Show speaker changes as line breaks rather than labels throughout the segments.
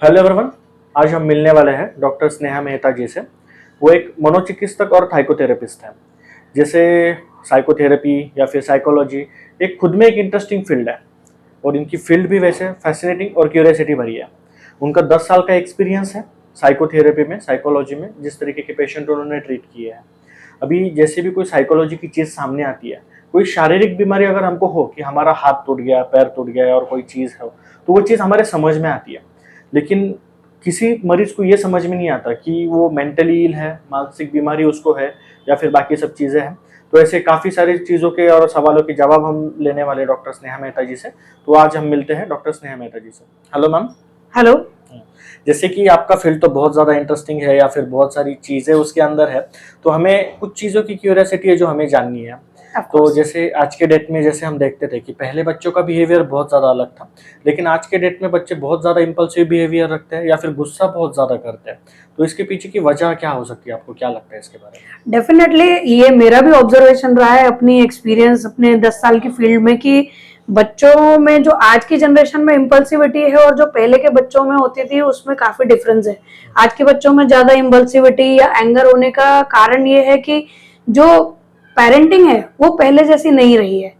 Hello everyone. आज हम मिलने वाले हैं डॉक्टर स्नेहा मेहता जी से। वो एक मनोचिकित्सक और साइकोथेरेपिस्ट हैं। जैसे साइकोथेरेपी या फिर साइकोलॉजी एक खुद में एक इंटरेस्टिंग फील्ड है और इनकी फील्ड भी वैसे फैसिनेटिंग और क्यूरियोसिटी भरी है। उनका 10 साल का एक्सपीरियंस है साइकोथेरेपी में, साइकोलॉजी में, जिस तरीके के पेशेंट उन्होंने ट्रीट किए हैं। अभी जैसे भी कोई साइकोलॉजी की चीज़ सामने आती है, कोई शारीरिक बीमारी अगर हमको हो कि हमारा हाथ टूट गया, पैर टूट गया और कोई चीज़ हो, तो वो चीज़ हमारे समझ में आती है। लेकिन किसी मरीज को ये समझ में नहीं आता कि वो मेंटली इल है, मानसिक बीमारी उसको है या फिर बाकी सब चीज़ें हैं। तो ऐसे काफ़ी सारी चीज़ों के और सवालों के जवाब हम लेने वाले डॉक्टर स्नेहा मेहता जी से। तो आज हम मिलते हैं डॉक्टर स्नेहा मेहता जी से। Hello ma'am.
हेलो।
जैसे कि आपका फील्ड तो बहुत ज़्यादा इंटरेस्टिंग है या फिर बहुत सारी चीज़ें उसके अंदर है, तो हमें कुछ चीज़ों की क्यूरियोसिटी है जो हमें जाननी है। तो जैसे आज के डेट में जैसे हम देखते थे कि पहले बच्चों का बिहेवियर बहुत ज़्यादा अलग था, लेकिन आज के डेट में बच्चे बहुत ज़्यादा इम्पल्सिव बिहेवियर रखते हैं या फिर गुस्सा बहुत ज़्यादा करते हैं। तो इसके पीछे की वजह क्या हो सकती है, आपको क्या लगता है इसके बारे में?
डेफिनेटली ये मेरा भी ऑब्जर्वेशन रहा है, अपनी एक्सपीरियंस अपने 10 साल की फील्ड में, कि बच्चों में जो आज की जनरेशन में इम्पल्सिविटी है और जो पहले के बच्चों में होती थी उसमें काफी डिफरेंस है। आज के बच्चों में ज्यादा इम्पल्सिविटी या एंगर होने का कारण ये है कि जो पेरेंटिंग है वो पहले जैसी नहीं रही है।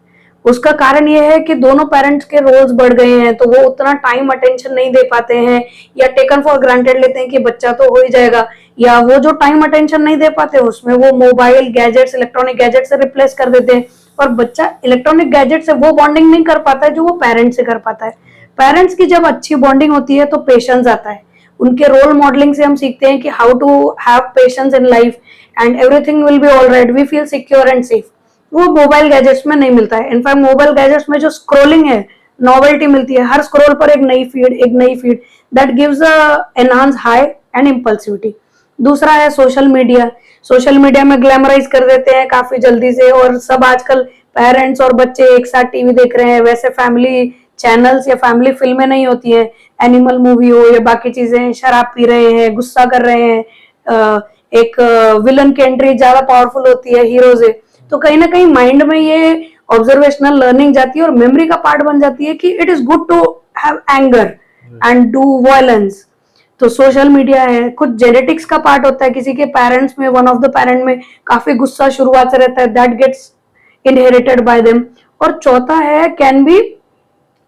उसका कारण ये है कि दोनों पेरेंट्स के रोल्स बढ़ गए हैं, तो वो उतना टाइम अटेंशन नहीं दे पाते हैं या टेकन फॉर ग्रांटेड लेते हैं कि बच्चा तो हो ही जाएगा, या वो जो टाइम अटेंशन नहीं दे पाते उसमें वो मोबाइल गैजेट्स, इलेक्ट्रॉनिक गैजेट से रिप्लेस कर देते हैं। और बच्चा इलेक्ट्रॉनिक गैजेट से वो बॉन्डिंग नहीं कर पाता है जो वो पेरेंट्स से कर पाता है। पेरेंट्स की जब अच्छी बॉन्डिंग होती है तो पेशेंस आता है। उनके रोल मॉडलिंग से हम सीखते हैं कि how to have patience in life and everything will be alright, we feel secure and safe. वो मोबाइल गैजेट्स में नहीं मिलता है। इनफैक्ट मोबाइल गैजेट्स में जो स्क्रोलिंग है, नॉवेल्टी मिलती है, हर स्क्रोल पर एक नई feed that gives a enhance high and impulsivity. दूसरा है सोशल मीडिया। सोशल मीडिया में ग्लैमराइज कर देते हैं काफी जल्दी से, और सब आजकल पेरेंट्स और बच्चे एक साथ टीवी देख रहे हैं। वैसे फैमिली चैनल्स या फैमिली फिल्में नहीं होती है, एनिमल मूवी हो या बाकी चीजें, शराब पी रहे हैं, गुस्सा कर रहे हैं, एक विलन की एंट्री ज्यादा पावरफुल होती है हीरो से। तो कहीं ना कहीं माइंड में ये ऑब्जर्वेशनल लर्निंग जाती है और मेमोरी का पार्ट बन जाती है कि it is good to have anger and do violence. तो सोशल मीडिया है, कुछ जेनेटिक्स का पार्ट होता है, किसी के पेरेंट्स में, वन ऑफ द पेरेंट में काफी गुस्सा शुरुआत से रहता है, that gets inherited by them. और चौथा है can be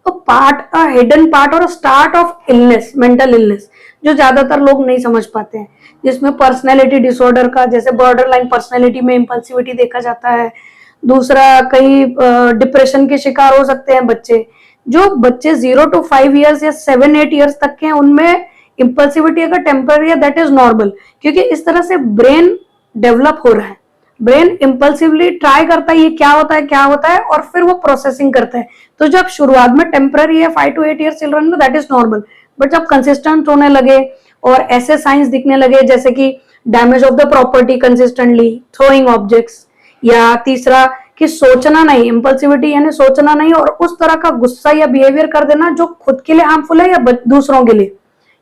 a hidden part और a start of illness, mental illness, जो ज्यादातर लोग नहीं समझ पाते हैं, जिसमें पर्सनैलिटी डिसऑर्डर का, जैसे बॉर्डर लाइन पर्सनैलिटी में इम्पल्सिविटी देखा जाता है। दूसरा, कहीं डिप्रेशन के शिकार हो सकते हैं बच्चे। जो बच्चे 0 to 5 years या 7-8 years तक के हैं उनमें इम्पल्सिविटी अगर टेम्पररी है दैट इज नॉर्मल, क्योंकि इस तरह से ब्रेन डेवलप हो रहा है। ब्रेन इम्पल्सिवली ट्राई करता है ये क्या होता है क्या होता है, और फिर वो प्रोसेसिंग करता है। तो जब शुरुआत में टेम्पररी है 5 to 8 years चिल्ड्रन में, दैट इज नॉर्मल। बट जब कंसिस्टेंट होने लगे और ऐसे साइंस दिखने लगे जैसे कि damage of the property consistently, throwing objects, या तीसरा कि सोचना नहीं, इम्पल्सिविटी यानी सोचना नहीं और उस तरह का गुस्सा या बिहेवियर कर देना जो खुद के लिए हार्मफुल है या दूसरों के लिए,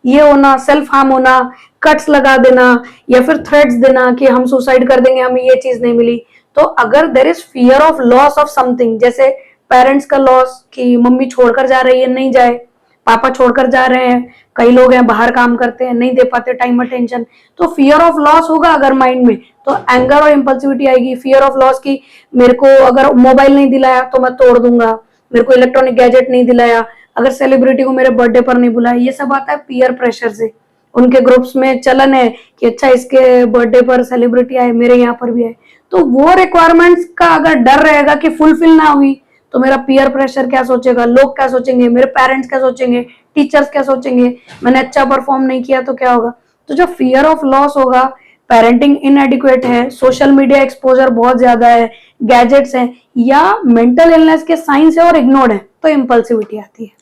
ये होना, सेल्फ हार्म होना, कट्स लगा देना या फिर थ्रेट्स देना कि हम सुसाइड कर देंगे, हमें ये चीज नहीं मिली। तो अगर there is fear of loss of something, जैसे पेरेंट्स का लॉस कि मम्मी छोड़कर जा रही है नहीं जाए, पापा छोड़कर जा रहे हैं, कई लोग हैं बाहर काम करते हैं नहीं दे पाते टाइम अटेंशन, तो फियर ऑफ लॉस होगा अगर माइंड में, तो एंगर और इम्पल्सिविटी आएगी। फियर ऑफ लॉस की, मेरे को अगर मोबाइल नहीं दिलाया तो मैं तोड़ दूंगा, मेरे को इलेक्ट्रॉनिक गैजेट नहीं दिलाया, अगर सेलिब्रिटी को मेरे बर्थडे पर नहीं बुलाया, ये सब आता है पीयर प्रेशर से। उनके ग्रुप्स में चलन है कि अच्छा इसके बर्थडे पर सेलिब्रिटी आए, मेरे यहाँ पर भी आए, तो वो रिक्वायरमेंट्स का अगर डर रहेगा कि फुलफिल ना हुई तो मेरा पीयर प्रेशर क्या सोचेगा, लोग क्या सोचेंगे, मेरे पेरेंट्स क्या सोचेंगे, टीचर्स क्या सोचेंगे, मैंने अच्छा परफॉर्म नहीं किया तो क्या होगा। तो जब फियर ऑफ लॉस होगा, पेरेंटिंग इनएडिक्वेट है, सोशल मीडिया एक्सपोजर बहुत ज्यादा है, गैजेट्स हैं, या मेंटल इलनेस के साइंस है और इग्नोर्ड है, तो इम्पल्सिविटी आती है।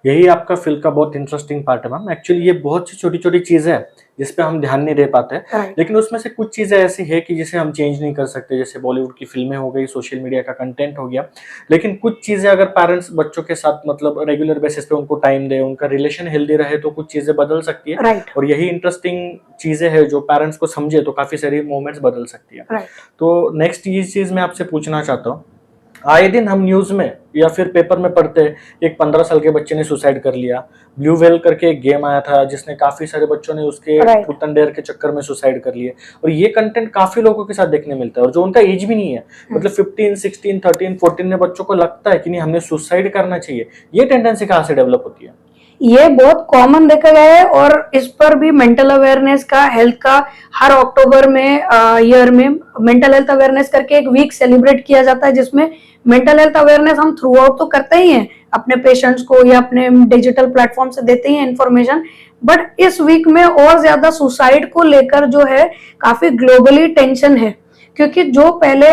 यही आपका फील्ड का बहुत इंटरेस्टिंग पार्ट है मैम। एक्चुअली ये बहुत सी छोटी छोटी चीज़ें हैं जिस पे हम ध्यान नहीं दे पाते, लेकिन उसमें से कुछ चीज़ें ऐसी है कि जिसे हम चेंज नहीं कर सकते, जैसे बॉलीवुड की फिल्में हो गई, सोशल मीडिया का कंटेंट हो गया। लेकिन कुछ चीज़ें अगर पेरेंट्स बच्चों के साथ मतलब रेगुलर बेसिस पे उनको टाइम दे, उनका रिलेशन हेल्दी रहे, तो कुछ चीज़ें बदल सकती है।
राइट।
और यही इंटरेस्टिंग चीज़ें हैं जो पेरेंट्स को समझे तो काफ़ी सारी मूवमेंट्स बदल सकती है।
राइट।
तो नेक्स्ट ये चीज़ मैं आपसे पूछना चाहता हूँ आए दिन हम न्यूज में या फिर पेपर में पढ़ते हैं एक 15 साल के बच्चे ने सुसाइड कर लिया। ब्लू वेल करके एक गेम आया था जिसने काफी सारे बच्चों ने उसके
Right.
ट्रूथ एंड डेयर के चक्कर में सुसाइड कर लिए। और ये कंटेंट काफी लोगों के साथ देखने मिलता है और जो उनका एज भी नहीं है, मतलब 15, 16, 13, 14 में बच्चों को लगता है कि नहीं हमने सुसाइड करना चाहिए। ये टेंडेंसी कहाँ से डेवलप होती है?
ये बहुत कॉमन देखा गया है और इस पर भी मेंटल अवेयरनेस का, हेल्थ का, हर अक्टूबर में ईयर में मेंटल हेल्थ अवेयरनेस करके एक वीक सेलिब्रेट किया जाता है, जिसमें मेंटल हेल्थ अवेयरनेस हम थ्रू आउट तो करते ही हैं, अपने पेशेंट्स को या अपने डिजिटल प्लेटफॉर्म से देते ही हैं इन्फॉर्मेशन, बट इस वीक में और ज्यादा सुसाइड को लेकर जो है काफी ग्लोबली टेंशन है। क्योंकि जो पहले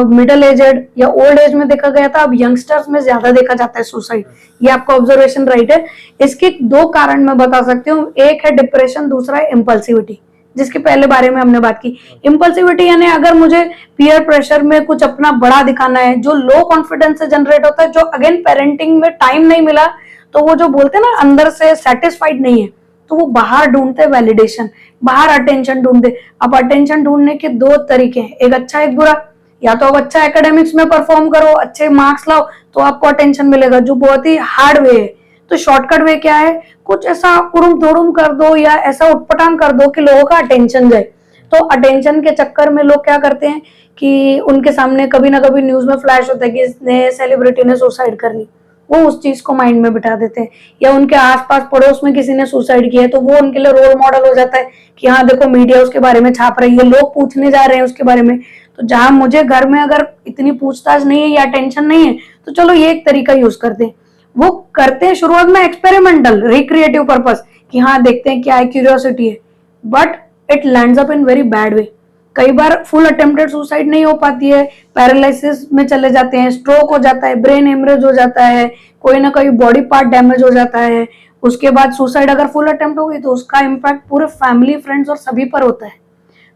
मिडिल एजेड या ओल्ड एज में देखा गया था, अब यंगस्टर्स में ज्यादा देखा जाता है सुसाइड। ये आपका ऑब्जर्वेशन राइट है। इसके 2 कारण मैं बता सकती हूँ, एक है डिप्रेशन, दूसरा है इम्पल्सिविटी, जिसके पहले बारे में हमने बात की। इम्पल्सिविटी यानी अगर मुझे पीयर प्रेशर में कुछ अपना बड़ा दिखाना है, जो लो कॉन्फिडेंस से जनरेट होता है, जो अगेन पेरेंटिंग में टाइम नहीं मिला, तो वो जो बोलते हैं ना अंदर से सेटिस्फाइड नहीं है, तो वो बाहर ढूंढते वैलिडेशन, बाहर अटेंशन ढूंढते। अब अटेंशन ढूंढने के 2 तरीके हैं, एक अच्छा एक बुरा। या तो आप अच्छा एकेडमिक्स में परफॉर्म करो, अच्छे मार्क्स लाओ, तो आपको अटेंशन मिलेगा, जो बहुत ही हार्ड वे है। तो शॉर्टकट वे क्या है, कुछ ऐसा उड़ुम धुड़ुम कर दो या ऐसा उटपटांग कर दो कि लोगों का अटेंशन जाए। तो अटेंशन के चक्कर में लोग क्या करते हैं कि उनके सामने कभी ना कभी न्यूज में फ्लैश होता है कि इसने, सेलिब्रिटी ने सुसाइड कर ली, वो उस चीज को माइंड में बिठा देते हैं। या उनके आसपास पड़ोस में किसी ने सुसाइड किया है, तो वो उनके लिए रोल मॉडल हो जाता है कि हाँ देखो मीडिया उसके बारे में छाप रही है, लोग पूछने जा रहे हैं उसके बारे में। तो जहां मुझे घर में अगर इतनी पूछताछ नहीं है या टेंशन नहीं है, तो चलो ये एक तरीका यूज करते हैं। वो करते हैं शुरुआत में एक्सपेरिमेंटल, रिक्रिएटिव पर्पस, कि हाँ देखते हैं क्या है, क्यूरियोसिटी है, but it lands up in very bad way. कई बार फुल अटेम्प्टेड सुसाइड नहीं हो पाती है, पैरालिसिस में चले जाते हैं, स्ट्रोक हो जाता है, ब्रेन हेमरेज हो जाता है, कोई ना कोई बॉडी पार्ट डैमेज हो जाता है। उसके बाद सुसाइड अगर फुल अटेम्प्ट हो गई तो उसका इम्पैक्ट पूरे फैमिली, फ्रेंड्स और सभी पर होता है।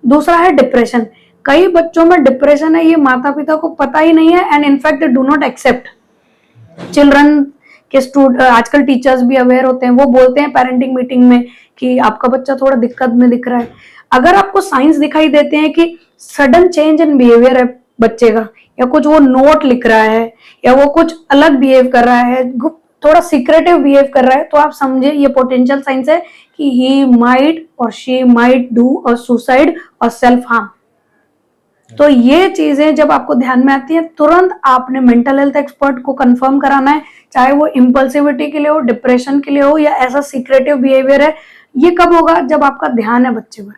दूसरा है डिप्रेशन। कई बच्चों में डिप्रेशन है, ये माता पिता को पता ही नहीं है, and in fact they do not accept. Children के आजकल टीचर्स भी अवेयर होते हैं, वो बोलते हैं पेरेंटिंग मीटिंग में कि आपका बच्चा थोड़ा दिक्कत में दिख रहा है। अगर आपको साइंस दिखाई देते हैं कि सडन चेंज इन बिहेवियर है बच्चे का, या कुछ वो नोट लिख रहा है, या वो कुछ अलग बिहेव कर रहा है, थोड़ा सीक्रेटिव बिहेव कर रहा है, तो आप समझे ये पोटेंशियल साइंस है कि ही माइट और she might do a suicide और सेल्फ हार्म। तो ये चीजें जब आपको ध्यान में आती है, तुरंत आपने मेंटल हेल्थ एक्सपर्ट को कंफर्म कराना है, चाहे वो इम्पल्सिविटी के लिए हो, डिप्रेशन के लिए हो, या ऐसा सीक्रेटिव बिहेवियर है। ये कब होगा, जब आपका ध्यान है बच्चे पर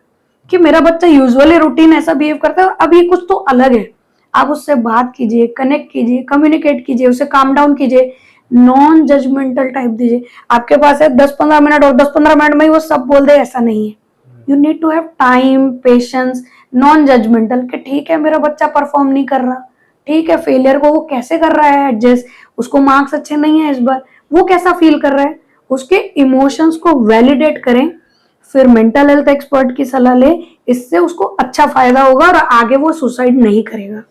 कि मेरा बच्चा यूजुअली रूटीन ऐसा बिहेव करता है, अब ये कुछ तो अलग है। आप उससे बात कीजिए, कनेक्ट कीजिए, कम्युनिकेट कीजिए, उसे काम डाउन कीजिए, नॉन जजमेंटल टाइप दीजिए। आपके पास है 10-15 मिनट और 10-15 मिनट में ही वो सब बोल दे, ऐसा नहीं है। You need to have time, patience, non judgmental, कि ठीक है मेरा बच्चा परफॉर्म नहीं कर रहा, ठीक है फेलियर को वो कैसे कर रहा है एडजस्ट, उसको मार्क्स अच्छे नहीं है इस बार, वो कैसा फील कर रहा है, उसके इमोशंस को वैलिडेट करें, फिर मेंटल हेल्थ एक्सपर्ट की सलाह ले। इससे उसको अच्छा फायदा होगा और आगे वो सुसाइड नहीं करेगा।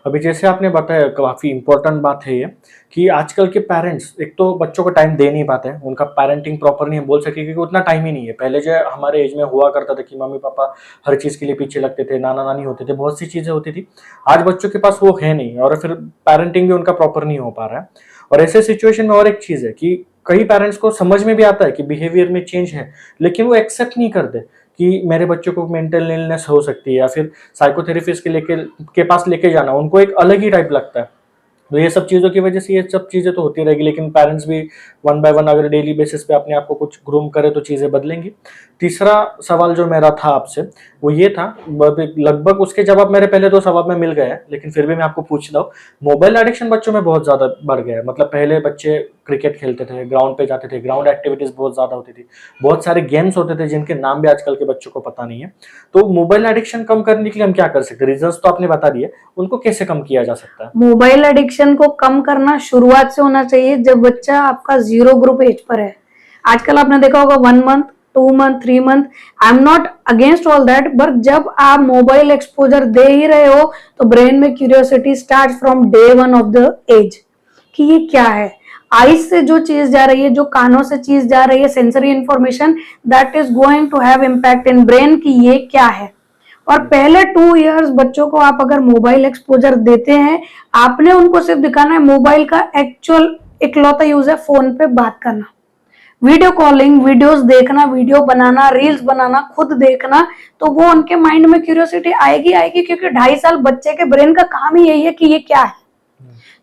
अभी जैसे आपने बताया, काफी इंपॉर्टेंट बात है ये कि आजकल के पेरेंट्स एक तो बच्चों को टाइम दे नहीं पाते हैं, उनका पेरेंटिंग प्रॉपर नहीं है, बोल सके क्योंकि उतना टाइम ही नहीं है। पहले जो हमारे एज में हुआ करता था कि मम्मी पापा हर चीज के लिए पीछे लगते थे, नाना नानी होते थे, बहुत सी चीजें होती थी। आज बच्चों के पास वो है नहीं, और फिर पेरेंटिंग भी उनका प्रॉपर नहीं हो पा रहा है। और ऐसे सिचुएशन में और एक चीज है कि कई पेरेंट्स को समझ में भी आता है कि बिहेवियर में चेंज है, लेकिन वो एक्सेप्ट नहीं करते कि मेरे बच्चों को मेंटल इलनेस हो सकती है, या फिर साइकोथेरेपिस्ट के पास लेके जाना उनको एक अलग ही टाइप लगता है। तो ये सब चीज़ों की वजह से ये सब चीज़ें तो होती रहेगी, लेकिन पेरेंट्स भी वन बाय वन अगर डेली बेसिस पे अपने आप को कुछ ग्रूम करे तो चीज़ें बदलेंगी। तीसरा सवाल जो मेरा था आपसे वो ये था, लगभग उसके जवाब मेरे पहले 2 सवाल में मिल गए हैं, लेकिन फिर भी मैं आपको पूछता हूँ। मोबाइल एडिक्शन बच्चों में बहुत ज़्यादा बढ़ गया है। मतलब पहले बच्चे क्रिकेट खेलते थे, ग्राउंड पे जाते थे, ग्राउंड एक्टिविटीज़ बहुत ज़्यादा होती थी, बहुत सारे गेम्स होते थे जिनके नाम भी आजकल के बच्चों को पता नहीं है। तो मोबाइल एडिक्शन कम करने के लिए हम क्या कर सकते हैं? रीजंस तो आपने बता दिए, उनको कैसे कम किया जा सकता है?
मोबाइल एडिक्शन को कम करना शुरुआत से होना चाहिए, जब बच्चा आपका 0 ग्रुप एज पर है। आजकल आपने देखा होगा 1 month, 2 month, 3 month, I am not against all that, but जब आप मोबाइल एक्सपोजर दे ही रहे हो तो ब्रेन में curiosity start from day 1 of the age कि ये क्या है। आईज से जो चीज जा रही है, जो कानों से चीज जा रही है, sensory information, that is going to have impact in brain कि ये क्या है। और पहले 2 इयर्स बच्चों को आप अगर मोबाइल एक्सपोजर देते हैं, आपने उनको सिर्फ दिखाना है मोबाइल का एक्चुअल इकलौता यूज है फोन पे बात करना, वीडियो कॉलिंग, वीडियोस देखना, वीडियो बनाना, रील्स बनाना, खुद देखना, तो वो उनके माइंड में क्यूरियोसिटी आएगी क्योंकि 2.5 साल बच्चे के ब्रेन का काम ही यही है कि ये क्या है।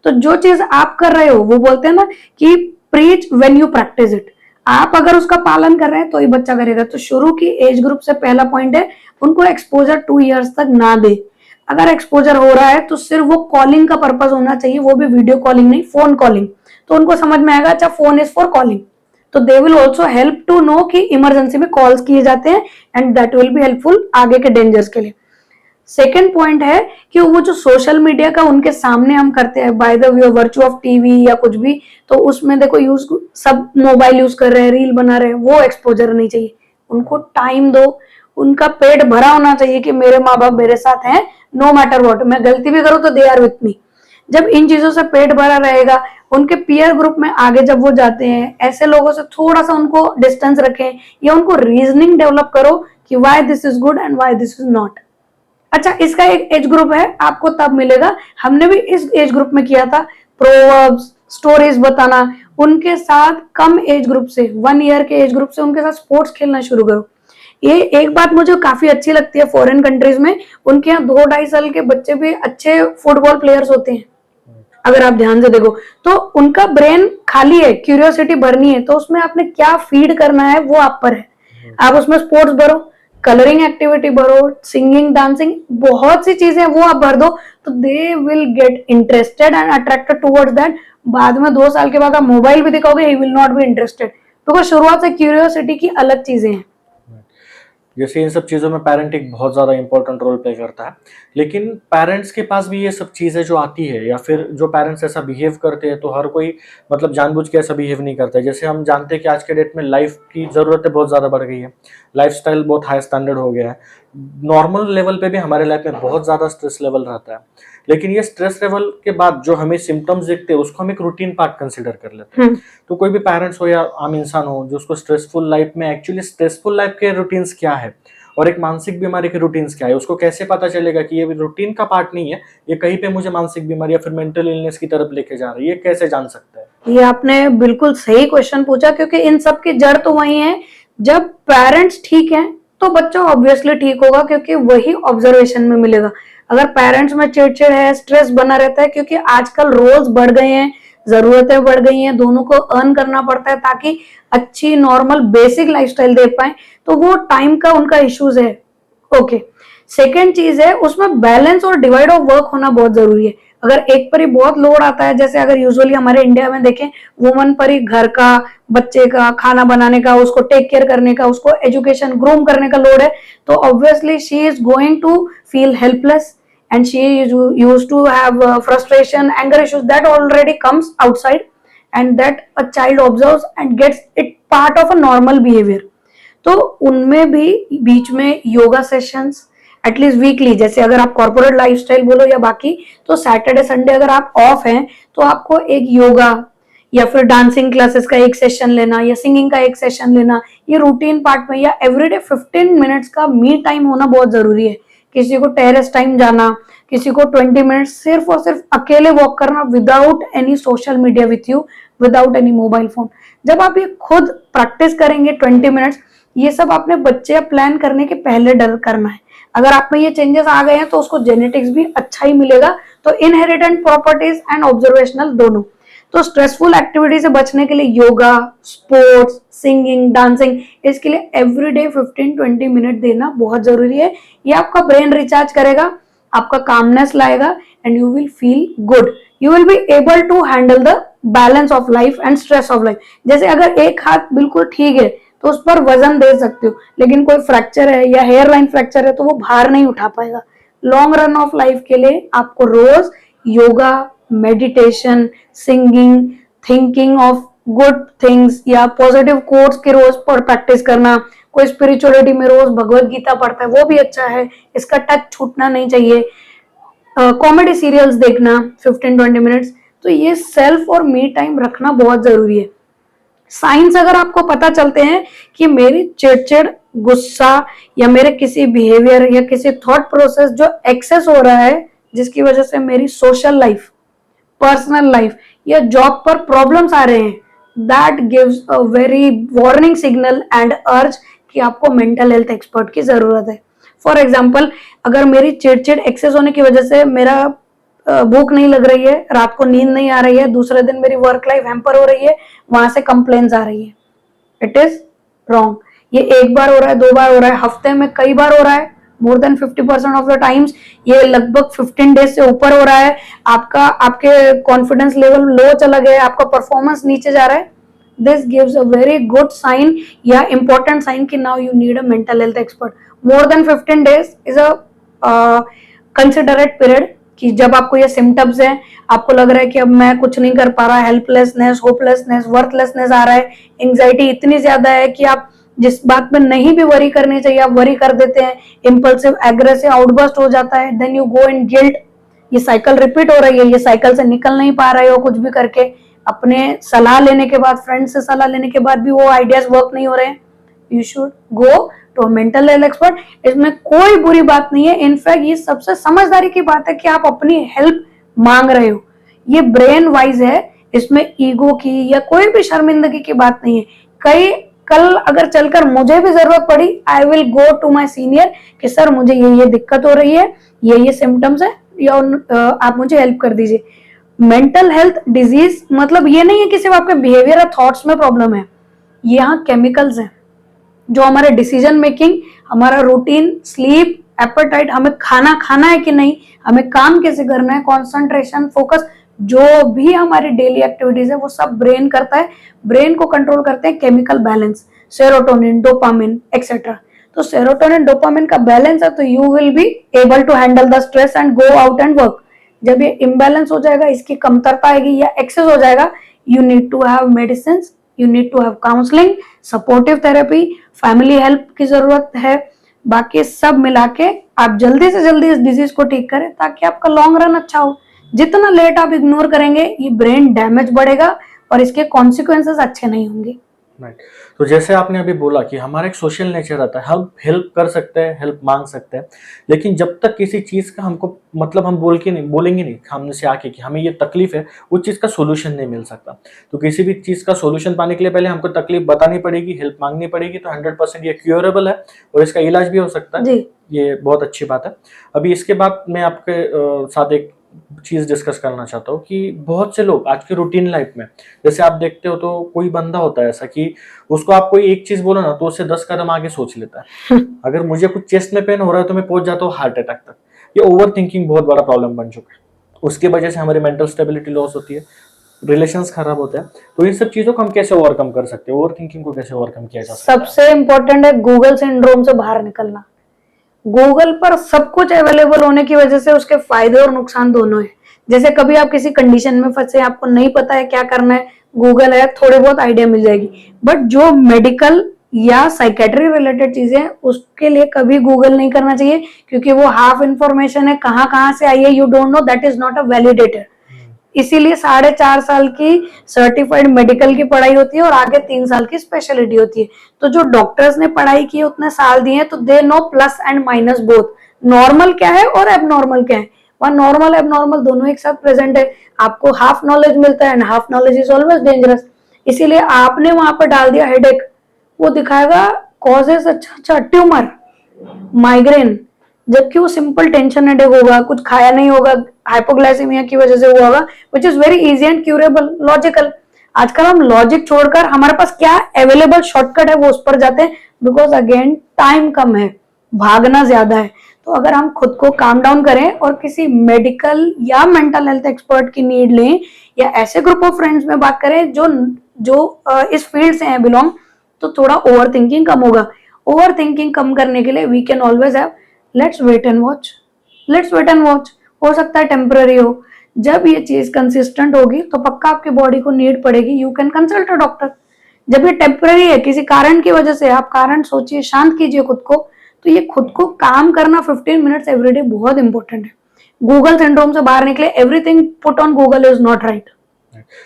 तो जो चीज आप कर रहे हो, वो बोलते हैं ना कि preach when you practice it, आप अगर उसका पालन कर रहे हैं तो ही बच्चा करेगा। तो शुरू की एज ग्रुप से पहला पॉइंट है, उनको एक्सपोजर 2 इयर्स तक ना दे। अगर एक्सपोजर हो रहा है तो सिर्फ वो कॉलिंग का पर्पस होना चाहिए, वो भी वीडियो कॉलिंग नहीं, फोन कॉलिंग। तो उनको समझ में आएगा अच्छा फोन इज फॉर कॉलिंग, तो they will also help to know कि इमरजेंसी में कॉल्स किए जाते हैं, and that will be helpful आगे के डेंजर्स के लिए। सेकेंड पॉइंट है कि वो जो सोशल मीडिया का उनके सामने हम करते हैं by the virtue of TV या कुछ भी, तो उसमें देखो यूज सब मोबाइल यूज कर रहे हैं, रील बना रहे हैं, वो एक्सपोजर नहीं चाहिए। उनको टाइम दो, उनका पेट भरा होना चाहिए कि मेरे माँ बाप मेरे साथ हैं, नो मैटर व्हाट, मैं गलती भी करूं तो दे आर विथ मी। जब इन चीजों से पेट भरा रहेगा, उनके पीयर ग्रुप में आगे जब वो जाते हैं, ऐसे लोगों से थोड़ा सा उनको डिस्टेंस रखें, या उनको रीजनिंग डेवलप करो कि why this is good and why this is not. अच्छा, इसका एक एज ग्रुप है, आपको तब मिलेगा, हमने भी इस एज ग्रुप में किया था, प्रोवर्ब्स, स्टोरीज बताना। उनके साथ कम एज ग्रुप से, 1 ईयर के एज ग्रुप से उनके साथ स्पोर्ट्स खेलना शुरू करो। ये एक बात मुझे काफी अच्छी लगती है, फॉरेन कंट्रीज में उनके यहाँ 2-2.5 साल के बच्चे भी अच्छे फुटबॉल प्लेयर्स होते हैं। अगर आप ध्यान से देखो तो उनका ब्रेन खाली है, क्यूरियोसिटी भरनी है, तो उसमें आपने क्या फीड करना है वो आप पर है। आप उसमें स्पोर्ट्स भरो, कलरिंग एक्टिविटी भरो, सिंगिंग, डांसिंग, बहुत सी चीजें वो आप भर दो, तो they will get interested and attracted towards that. बाद में 2 साल के बाद आप मोबाइल भी दिखाओगे, he will not be interested, because शुरुआत से क्यूरियोसिटी की अलग चीजें हैं।
जैसे इन सब चीज़ों में पेरेंटिंग बहुत ज़्यादा इंपॉर्टेंट रोल प्ले करता है, लेकिन पेरेंट्स के पास भी ये सब चीज़ें जो आती है, या फिर जो पेरेंट्स ऐसा बिहेव करते हैं, तो हर कोई मतलब जानबूझ के ऐसा बिहेव नहीं करता है। जैसे हम जानते हैं कि आज के डेट में लाइफ की ज़रूरतें बहुत ज़्यादा बढ़ गई है, लाइफस्टाइल बहुत हाई स्टैंडर्ड हो गया है, नॉर्मल लेवल पे भी हमारे लाइफ में बहुत ज़्यादा स्ट्रेस लेवल रहता है, लेकिन ये स्ट्रेस लेवल के बाद जो हमें सिम्टम्स दिखते हैं उसको हम एक रूटीन पार्ट कंसिडर कर लेते हैं। तो कोई भी पेरेंट्स हो या आम इंसान हो जो उसको स्ट्रेसफुल लाइफ में, एक्चुअली स्ट्रेसफुल लाइफ के रूटीन्स क्या है और एक मानसिक बीमारी के रूटीन्स क्या है, उसको कैसे पता चलेगा कि ये रूटीन का पार्ट नहीं है, ये कहीं पे मुझे मानसिक बीमारी या फिर मेंटल इलनेस की तरफ लेके जा रही है, ये कैसे जान सकता है?
ये आपने बिल्कुल सही क्वेश्चन पूछा, क्योंकि इन सब की जड़ तो वही है। जब पेरेंट्स ठीक हैं तो बच्चा ऑब्वियसली ठीक होगा, क्योंकि वही ऑब्जर्वेशन में मिलेगा। अगर पेरेंट्स में चिड़चिड़ है, स्ट्रेस बना रहता है, क्योंकि आजकल रोल्स बढ़ गए हैं, जरूरतें बढ़ गई हैं, दोनों को अर्न करना पड़ता है ताकि अच्छी नॉर्मल बेसिक लाइफस्टाइल दे पाए, तो वो टाइम का उनका इश्यूज है। ओके, सेकेंड चीज है, उसमें बैलेंस और डिवाइड ऑफ वर्क होना बहुत जरूरी है। अगर एक पर ही बहुत लोड आता है, जैसे अगर यूजुअली हमारे इंडिया में देखें, वुमन पर ही घर का, बच्चे का, खाना बनाने का, उसको टेक केयर करने का, उसको एजुकेशन, ग्रूम करने का लोड है, तो obviously she is going to feel helpless and she used to have frustration, anger issues that already comes outside, and that a child observes and gets it part of a normal behavior. तो उनमें भी बीच में yoga sessions at least weekly, जैसे अगर आप corporate lifestyle बोलो या बाकी, तो सैटरडे संडे अगर आप ऑफ हैं तो आपको एक योगा या फिर डांसिंग क्लासेस का एक सेशन लेना या सिंगिंग का एक सेशन लेना, ये रूटीन पार्ट में, या एवरीडे 15 मिनट्स का मी टाइम होना बहुत जरूरी है। किसी को टेरेस टाइम जाना, किसी को 20 मिनट्स सिर्फ और सिर्फ अकेले वॉक करना, without any social media with you, without any mobile phone. जब आप ये खुद प्रैक्टिस करेंगे 20 मिनट्स, ये सब आपने बच्चे प्लान करने के पहले डर करना है। अगर आप में ये चेंजेस आ गए हैं तो उसको जेनेटिक्स भी अच्छा ही मिलेगा, तो इनहेरिटेंट प्रॉपर्टीज एंड ऑब्जर्वेशनल दोनों। तो स्ट्रेसफुल एक्टिविटी से बचने के लिए योगा, स्पोर्ट्स, सिंगिंग, डांसिंग, इसके लिए एवरीडे 15-20 मिनट देना बहुत जरूरी है। ये आपका ब्रेन रिचार्ज करेगा, आपका कामनेस लाएगा, and you will feel good. You will be able to handle the balance of life and stress of life. जैसे अगर एक हाथ बिल्कुल ठीक है तो उस पर वजन दे सकते हो, लेकिन कोई फ्रैक्चर है या हेयर लाइन फ्रैक्चर है तो वो भार नहीं उठा पाएगा। लॉन्ग रन ऑफ लाइफ के लिए आपको रोज yoga, meditation, singing, thinking of good things या पॉजिटिव कोट्स की रोज पर प्रैक्टिस करना। कोई स्पिरिचुअलिटी में रोज भगवत गीता पढ़ता है, वो भी अच्छा है, इसका टच छूटना नहीं चाहिए। कॉमेडी सीरियल्स देखना 15-20 मिनट्स, तो ये सेल्फ और मी टाइम रखना बहुत जरूरी है। साइंस अगर आपको पता चलते हैं कि मेरी चिड़चिड़ गुस्सा या मेरे किसी बिहेवियर या किसी थॉट प्रोसेस जो एक्सेस हो रहा है, जिसकी वजह से मेरी सोशल लाइफ, पर्सनल लाइफ या जॉब पर प्रॉब्लम्स आ रहे हैं, that gives a very warning signal and अर्ज कि आपको मेंटल हेल्थ एक्सपर्ट की जरूरत है। फॉर एग्जाम्पल, अगर मेरी चिड़चिड़ एक्सेस होने की वजह से मेरा भूख नहीं लग रही है, रात को नींद नहीं आ रही है, दूसरे दिन मेरी वर्क लाइफ हैम्पर हो रही है, वहां से कंप्लेन्स आ रही है, इट इज रॉन्ग। ये एक बार हो रहा है, 2 बार हो रहा है, हफ्ते में कई बार हो रहा है, more than 50% of the times, ये लगभग 15 डेज से ऊपर हो रहा है, आपके कॉन्फिडेंस लेवल लो चला गया है, आपका परफॉर्मेंस नीचे जा रहा है, this gives a very good sign या इंपॉर्टेंट साइन कि now you need a mental health expert. More than 15 days is a considerate period कि जब आपको ये सिम्टम्स हैं, आपको लग रहा है कि अब मैं कुछ नहीं कर पा रहा, हेल्पलेसनेस, होपलेसनेस, वर्थलेसनेस आ रहा है, एंजाइटी इतनी ज्यादा है कि आप जिस बात में नहीं भी वरी करनी चाहिए आप वरी कर देते हैं, इंपल्सिव एग्रेसिव आउटबर्स्ट हो जाता है, then you go in guilt, ये साइकिल रिपीट हो रही है, ये साइकिल से निकल नहीं पा रहे हो कुछ भी करके, अपने सलाह लेने के बाद, फ्रेंड से सलाह लेने के बाद भी वो आइडियाज वर्क नहीं हो रहे हैं, you should go to mental health expert. इसमें कोई बुरी बात नहीं है, इनफैक्ट ये सबसे समझदारी की बात है कि आप अपनी हेल्प मांग रहे हो, ये ब्रेन वाइज है, इसमें ईगो की या कोई भी शर्मिंदगी की बात नहीं है। कल अगर चलकर मुझे भी जरूरत पड़ी, I will go to my senior कि सर मुझे ये दिक्कत हो रही है, ये सिम्टम्स है, या आप मुझे हेल्प कर दीजिए। मेंटल हेल्थ डिजीज मतलब ये नहीं है कि सिर्फ आपके बिहेवियर और थॉट्स में प्रॉब्लम है, यहाँ केमिकल्स हैं जो हमारे डिसीजन मेकिंग, हमारा रूटीन, स्लीप, एपेटाइट, हमें खाना खाना है कि नहीं, हमें काम कैसे करना है, कंसंट्रेशन, फोकस, जो भी हमारी डेली एक्टिविटीज है वो सब ब्रेन करता है। ब्रेन को कंट्रोल करते हैं chemical balance, serotonin, dopamine etcetera. तो सेरोटोनिन डोपामिन का बैलेंस है तो you will be able to handle the stress and go out and work. जब ये इम्बैलेंस हो जाएगा, इसकी कमतरता आएगी या एक्सेस हो जाएगा, you need to have medicine, you need to have counselling, supportive therapy, family help की जरूरत है। बाकी सब मिला के आप जल्दी से जल्दी इस डिजीज को ठीक करें ताकि आपका लॉन्ग रन अच्छा हो। जितना लेट आप इग्नोर करेंगे, ये ब्रेन डैमेज बढ़ेगा और इसके कॉन्सिक्वेंसेस अच्छे नहीं होंगे।
राइट। तो जैसे आपने अभी बोला कि हमारा एक सोशल नेचर रहता है, हम हेल्प कर सकते हैं, हेल्प मांग सकते हैं, लेकिन जब तक किसी चीज़ का हमको मतलब हम बोलेंगे नहीं सामने से आके कि हमें ये तकलीफ है, उस चीज़ का सोल्यूशन नहीं मिल सकता। तो किसी भी चीज़ का सोल्यूशन पाने के लिए पहले हमको तकलीफ बतानी पड़ेगी, हेल्प मांगनी पड़ेगी, तो 100% ये क्योरेबल है और इसका इलाज भी हो सकता है।
जी।
ये बहुत अच्छी बात है। अभी इसके बाद मैं आपके साथ एक चीज़ डिस्कस करना चाहता हूँ कि बहुत से लोग आज की रूटीन लाइफ में, जैसे आप देखते हो तो कोई बंदा होता है ऐसा कि उसको आप कोई एक चीज़ बोलो ना तो उससे 10 कदम आगे सोच लेता है। अगर मुझे कुछ चेस्ट में पेन हो रहा है तो मैं पहुंच जाता हूँ हार्ट अटैक तक। ये ओवर थिंकिंग बहुत बड़ा प्रॉब्लम बन चुका है, उसकी वजह से हमारी मेंटल स्टेबिलिटी लॉस होती है, रिलेशंस खराब होते हैं। तो इन सब चीज़ों को हम कैसे ओवरकम कर सकते हैं, ओवर थिंकिंग को कैसे ओवरकम किया जा सकता है?
सबसे इम्पोर्टेंट है गूगल सिंड्रोम से बाहर निकलना। गूगल पर सब कुछ अवेलेबल होने की वजह से उसके फायदे और नुकसान दोनों हैं। जैसे कभी आप किसी कंडीशन में फंसे, आपको नहीं पता है क्या करना है, गूगल है, थोड़ी बहुत आइडिया मिल जाएगी। बट जो मेडिकल या साइकेट्री रिलेटेड चीजें, उसके लिए कभी गूगल नहीं करना चाहिए, क्योंकि वो हाफ इंफॉर्मेशन है, कहाँ से आई है you don't know, that is not a validated. इसीलिए 4.5 साल की सर्टिफाइड मेडिकल की पढ़ाई होती है और आगे 3 साल की स्पेशलिटी होती है। तो जो डॉक्टर्स ने पढ़ाई की उतने साल दिए हैं, तो they know plus and minus both, normal क्या है और एबनॉर्मल क्या है। वहां नॉर्मल एबनॉर्मल दोनों एक साथ प्रेजेंट है। आपको हाफ नॉलेज मिलता है and half knowledge is always dangerous. इसीलिए आपने वहां पर डाल दिया हेडेक, वो दिखाएगा कॉजेस, अच्छा ट्यूमर, माइग्रेन, जबकि वो सिंपल टेंशन हेडेक होगा, कुछ खाया नहीं होगा, हाइपोग्लाइसेमिया की वजह से हुआ होगा, which is very easy and curable, logical. आजकल हम लॉजिक छोड़कर हमारे पास क्या अवेलेबल शॉर्टकट है वो उस पर जाते हैं, बिकॉज अगेन टाइम कम है, भागना ज्यादा है। तो अगर हम खुद को काम डाउन करें और किसी मेडिकल या मेंटल हेल्थ एक्सपर्ट की नीड लें, या ऐसे ग्रुप ऑफ फ्रेंड्स में बात करें जो इस फील्ड से हैं बिलोंग, तो थोड़ा ओवर थिंकिंग कम होगा। ओवर थिंकिंग कम करने के लिए we can always have let's wait and watch, let's wait and watch. हो सकता है टेम्पररी हो, जब ये चीज कंसिस्टेंट होगी तो पक्का आपकी बॉडी को नीड पड़ेगी, you can consult a doctor. जब ये टेम्पररी है किसी कारण की वजह से, आप कारण सोचिए, शांत कीजिए खुद को। तो ये खुद को काम करना 15 मिनट्स एवरीडे बहुत इंपॉर्टेंट है। गूगल सिंड्रोम से बाहर निकले, everything put on Google is not right.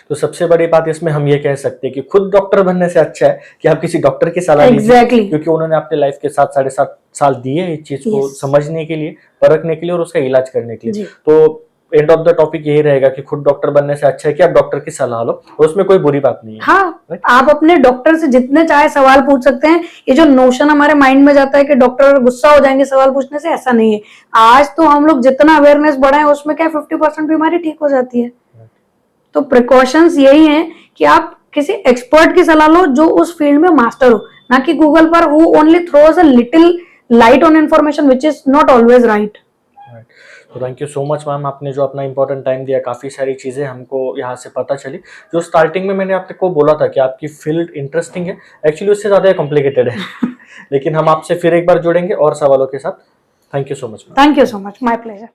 तो सबसे बड़ी बात इसमें हम ये कह सकते हैं कि खुद डॉक्टर बनने से अच्छा है कि आप किसी डॉक्टर की सलाह लीजिए,
एग्जैक्टली
क्योंकि उन्होंने अपने लाइफ के 7 साढ़े 7 साल दिए इस चीज को
Yes.
समझने के लिए, परखने के लिए और उसका इलाज करने के लिए।
जी।
तो एंड ऑफ द टॉपिक यही रहेगा कि खुद डॉक्टर बनने से अच्छा है कि आप डॉक्टर की सलाह लो, और उसमें कोई बुरी बात नहीं है।
हाँ,
Right?
आप अपने डॉक्टर से जितने चाहे सवाल पूछ सकते हैं। ये जो नोशन हमारे माइंड में जाता है कि डॉक्टर गुस्सा हो जाएंगे सवाल पूछने से, ऐसा नहीं है। आज तो हम लोग जितना अवेयरनेस बढ़ाएं उसमें क्या 50% बीमारी ठीक हो जाती है। तो प्रिकॉशंस यही हैं कि आप किसी एक्सपर्ट की सलाह लो जो उस फील्ड में मास्टर हो, ना कि गूगल पर who only throws a little light on information which is not always right.
तो thank you so much ma'am, आपने जो अपना इंपॉर्टेंट टाइम दिया, काफ़ी सारी चीज़ें हमको यहाँ से पता चली। जो स्टार्टिंग में मैंने आपको बोला था कि आपकी फील्ड इंटरेस्टिंग है, एक्चुअली उससे ज़्यादा कॉम्प्लिकेटेड है लेकिन हम आपसे फिर एक बार जुड़ेंगे और सवालों के साथ। Thank you so much ma'am.
Thank you so much, my pleasure.